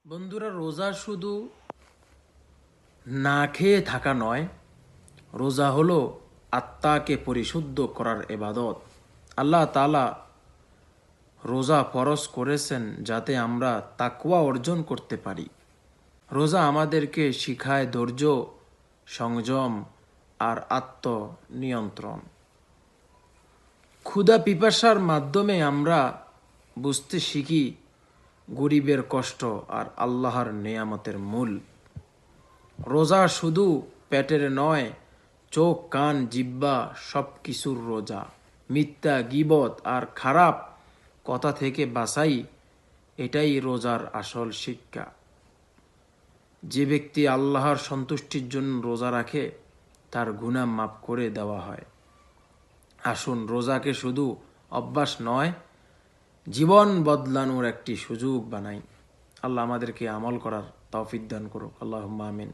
বন্ধুরা, রোজা শুধু না খেয়ে থাকা নয়, রোজা হলো আত্মাকে পরিশুদ্ধ করার ইবাদত। আল্লাহ তাআলা রোজা ফরজ করেছেন যাতে আমরা তাকওয়া অর্জন করতে পারি। রোজা আমাদেরকে শিখায় ধৈর্য, সংযম আর আত্মনিয়ন্ত্রণ। ক্ষুধা পিপাসার মাধ্যমে আমরা বুঝতে শিখি গরিবের কষ্ট আর আল্লাহর নেয়ামতের মূল। রোজা শুধু পেটের নয়, চোখ, কান, জিহ্বা সব কিছুর রোজা। মিথ্যা, গীবত আর খারাপ কথা থেকে বাঁচাই, এটাই রোজার আসল শিক্ষা। যে ব্যক্তি আল্লাহর সন্তুষ্টির জন্য রোজা রাখে, তার গুনাহ মাফ করে দেওয়া হয়। আসুন রোজাকে শুধু অভ্যাস নয়, জীবন বদলানোর একটি সুযোগ বানাই। আল্লাহ আমাদেরকে আমল করার তৌফিক দান করুক। আল্লাহুম্মা আমিন।